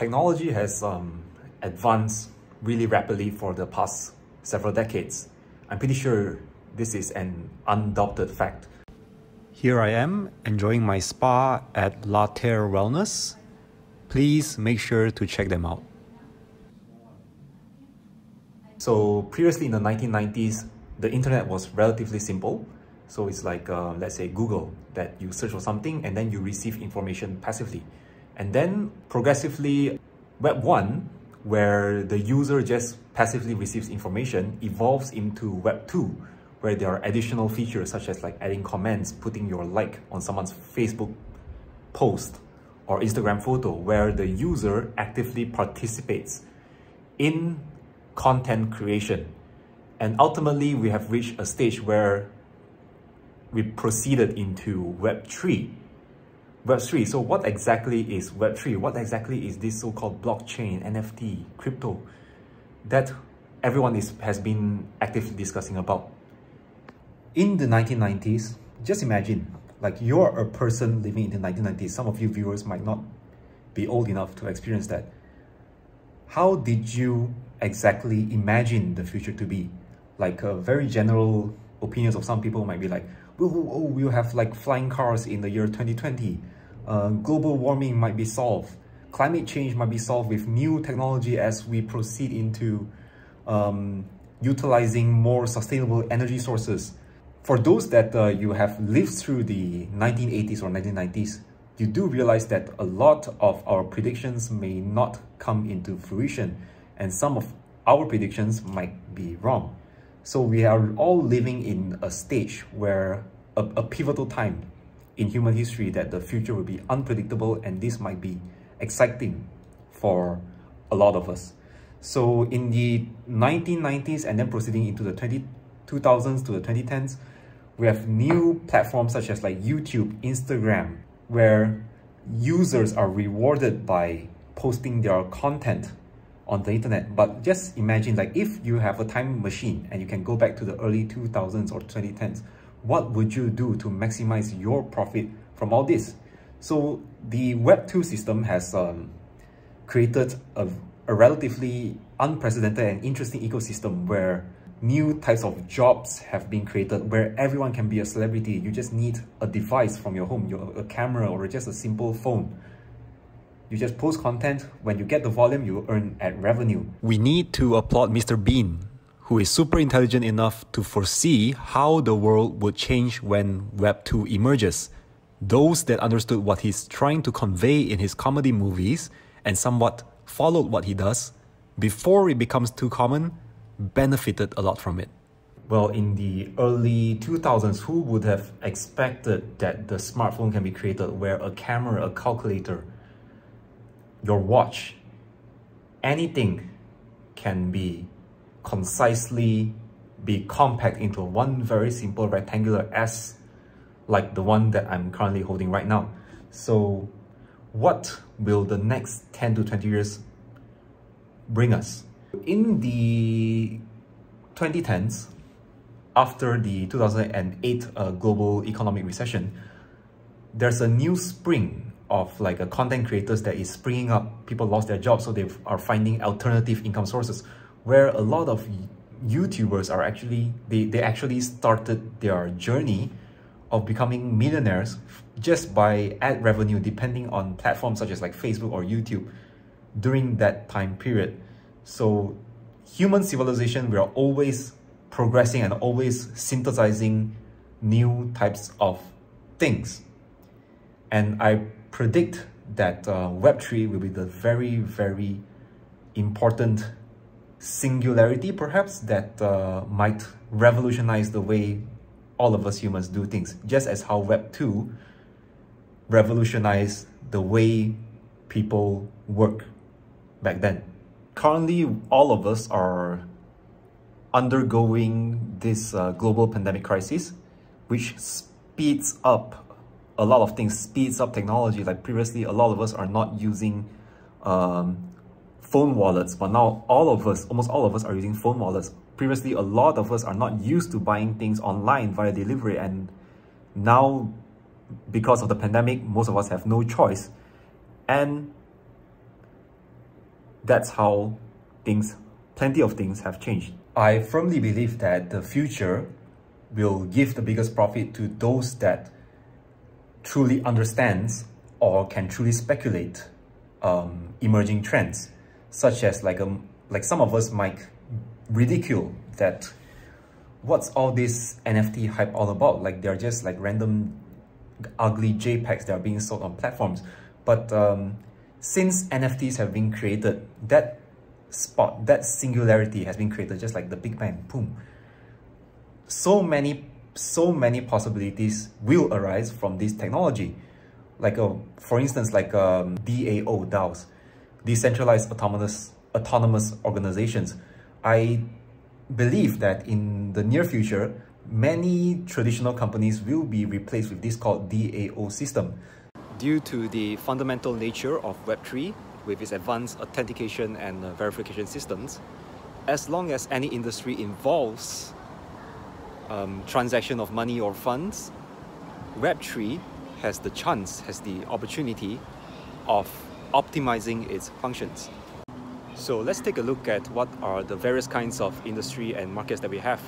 Technology has advanced really rapidly for the past several decades. I'm pretty sure this is an undoubted fact. Here I am enjoying my spa at La Terre Wellness. Please make sure to check them out. So previously in the 1990s, the internet was relatively simple. So it's like, let's say Google, that you search for something and then you receive information passively. And then progressively, Web 1, where the user just passively receives information, evolves into Web 2, where there are additional features such as like adding comments, putting your like on someone's Facebook post or Instagram photo, where the user actively participates in content creation. And ultimately, we have reached a stage where we proceeded into Web 3. Web 3, so what exactly is Web 3? What exactly is this so-called blockchain, NFT, crypto that everyone has been actively discussing about? In the 1990s, just imagine, like you're a person living in the 1990s. Some of you viewers might not be old enough to experience that. How did you exactly imagine the future to be? Like very general opinions of some people might be like, we'll have like flying cars in the year 2020. Global warming might be solved. Climate change might be solved with new technology as we proceed into utilizing more sustainable energy sources. For those that you have lived through the 1980s or 1990s, you do realize that a lot of our predictions may not come into fruition, and some of our predictions might be wrong. So we are all living in a stage where a pivotal time in human history, that the future will be unpredictable, and this might be exciting for a lot of us. So in the 1990s and then proceeding into the 2000s to the 2010s, we have new platforms such as like YouTube, Instagram, where users are rewarded by posting their content on the internet. But just imagine, like if you have a time machine and you can go back to the early 2000s or 2010s, what would you do to maximize your profit from all this? So the Web 2 system has created a relatively unprecedented and interesting ecosystem where new types of jobs have been created, where everyone can be a celebrity. You just need a device from your home, a camera or just a simple phone. You just post content. When you get the volume, you earn ad revenue. We need to applaud Mr. Bean, who is super intelligent enough to foresee how the world would change when Web 2 emerges. Those that understood what he's trying to convey in his comedy movies and somewhat followed what he does before it becomes too common benefited a lot from it. Well, in the early 2000s, who would have expected that the smartphone can be created where a camera, a calculator, your watch, anything can be concisely be compact into one very simple rectangular S, like the one that I'm currently holding right now. So what will the next 10 to 20 years bring us? In the 2010s, after the 2008 global economic recession, there's a new spring of like a content creators that is springing up. People lost their jobs, so they are finding alternative income sources, where a lot of YouTubers are actually, they actually started their journey of becoming millionaires just by ad revenue, depending on platforms such as like Facebook or YouTube during that time period. So human civilization, we are always progressing and always synthesizing new types of things. And I predict that Web3 will be the very, very important singularity, perhaps, that might revolutionize the way all of us humans do things, just as how Web 2 revolutionized the way people work back then. Currently, all of us are undergoing this global pandemic crisis, which speeds up a lot of things, speeds up technology. Like previously, a lot of us are not using phone wallets, but now almost all of us are using phone wallets. Previously, a lot of us are not used to buying things online via delivery, and now because of the pandemic, most of us have no choice. And That's how plenty of things have changed. I firmly believe that the future will give the biggest profit to those that truly understands or can truly speculate emerging trends, such as like some of us might ridicule that what's all this NFT hype all about? Like they're just like random ugly JPEGs that are being sold on platforms. But since NFTs have been created, that singularity has been created, just like the Big Bang, boom. So many possibilities will arise from this technology. Like for instance, like DAOs, decentralized autonomous organizations. I believe that in the near future, many traditional companies will be replaced with this called DAO system. Due to the fundamental nature of Web3, with its advanced authentication and verification systems, as long as any industry involves transaction of money or funds, Web3 has the opportunity of optimizing its functions. So let's take a look at what are the various kinds of industry and markets that we have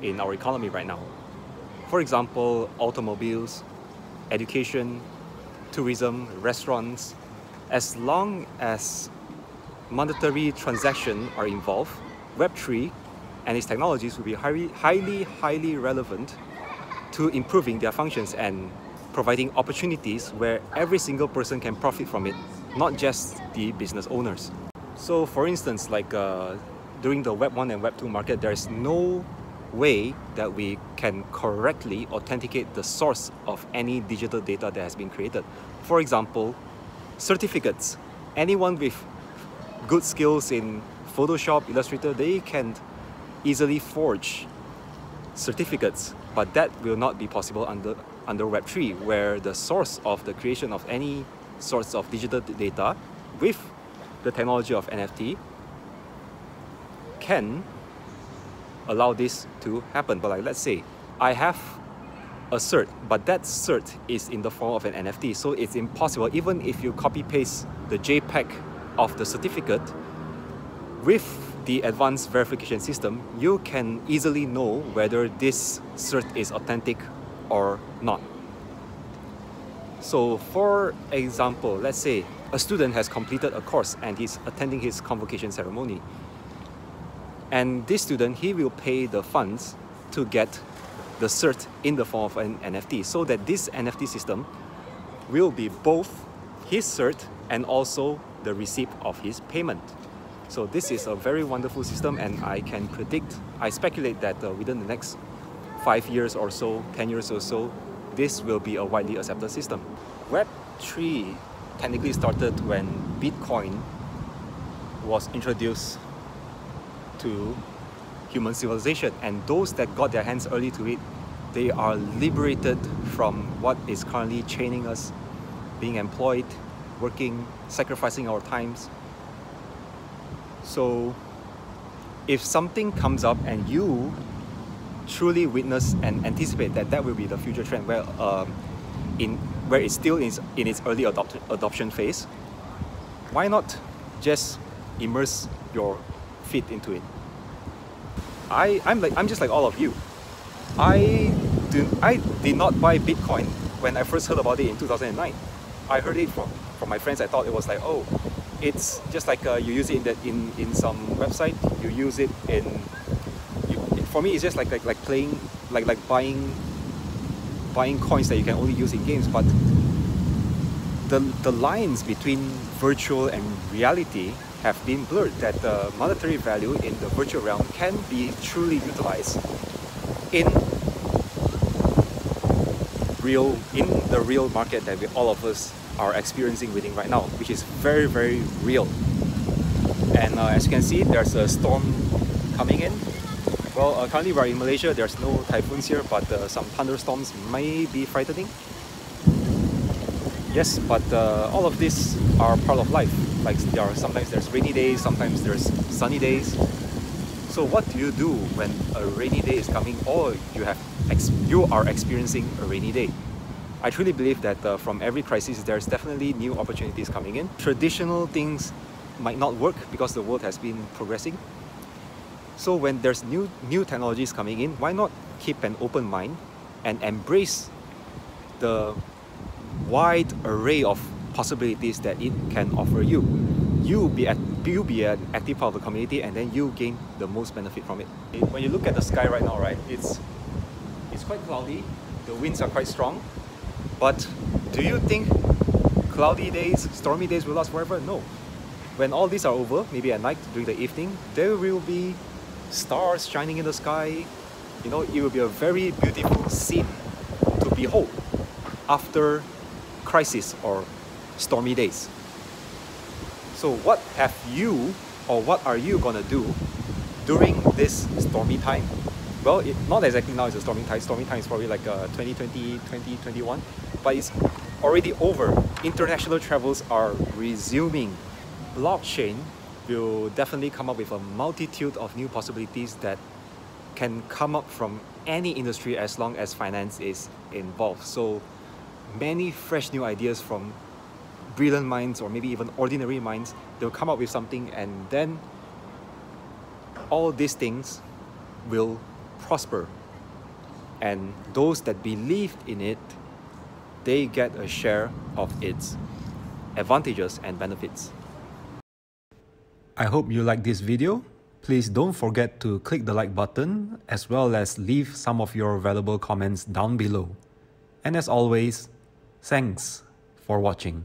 in our economy right now. For example, automobiles, education, tourism, restaurants. As long as monetary transactions are involved, Web3 and its technologies will be highly relevant to improving their functions and providing opportunities where every single person can profit from it, not just the business owners. So for instance, like during the Web 1 and Web 2 market, there is no way that we can correctly authenticate the source of any digital data that has been created. For example, certificates. Anyone with good skills in Photoshop, Illustrator, they can easily forge certificates, but that will not be possible under Web3, where the source of the creation of any sorts of digital data with the technology of NFT can allow this to happen. But like, let's say I have a cert, but that cert is in the form of an NFT, so it's impossible. Even if you copy paste the JPEG of the certificate, with the advanced verification system, you can easily know whether this cert is authentic or not. So for example, let's say a student has completed a course and he's attending his convocation ceremony. And this student, he will pay the funds to get the cert in the form of an NFT, so that this NFT system will be both his cert and also the receipt of his payment. So this is a very wonderful system, and I speculate that within the next 5 years or so, 10 years or so, this will be a widely accepted system. Web3 technically started when Bitcoin was introduced to human civilization, and those that got their hands early to it, they are liberated from what is currently chaining us, being employed, working, sacrificing our times. So if something comes up and you truly witness and anticipate that that will be the future trend, where it's still in its early adoption phase, why not just immerse your feet into it? I'm just like all of you. I did not buy Bitcoin when I first heard about it in 2009. I heard it from my friends. I thought it was like, oh, it's just like you use it in some website. You use it for me, it's just like playing, like buying coins that you can only use in games. But the lines between virtual and reality have been blurred, that the monetary value in the virtual realm can be truly utilized in the real market that all of us are experiencing within right now, which is very, very real. And as you can see, there's a storm coming in. Well, currently we're in Malaysia, there's no typhoons here, but some thunderstorms may be frightening. Yes, but all of these are part of life. Like sometimes there's rainy days, sometimes there's sunny days. So what do you do when a rainy day is coming, or you are experiencing a rainy day? I truly believe that from every crisis, there's definitely new opportunities coming in. Traditional things might not work because the world has been progressing. So when there's new technologies coming in, why not keep an open mind and embrace the wide array of possibilities that it can offer you. You be an active part of the community, and then you gain the most benefit from it. When you look at the sky right now, right, it's quite cloudy, the winds are quite strong, but do you think cloudy days, stormy days will last forever? No. When all these are over, maybe at night during the evening, there will be stars shining in the sky. You know, it will be a very beautiful scene to behold after crisis or stormy days. So what have you, or what are you gonna do during this stormy time? Well, not exactly now it's a stormy time. Stormy time is probably like 2020, 2021, but it's already over. International travels are resuming. Blockchain will definitely come up with a multitude of new possibilities that can come up from any industry as long as finance is involved. So many fresh new ideas from brilliant minds, or maybe even ordinary minds, they'll come up with something, and then all these things will prosper. And those that believed in it, they get a share of its advantages and benefits. I hope you like this video. Please don't forget to click the like button, as well as leave some of your valuable comments down below. And as always, thanks for watching.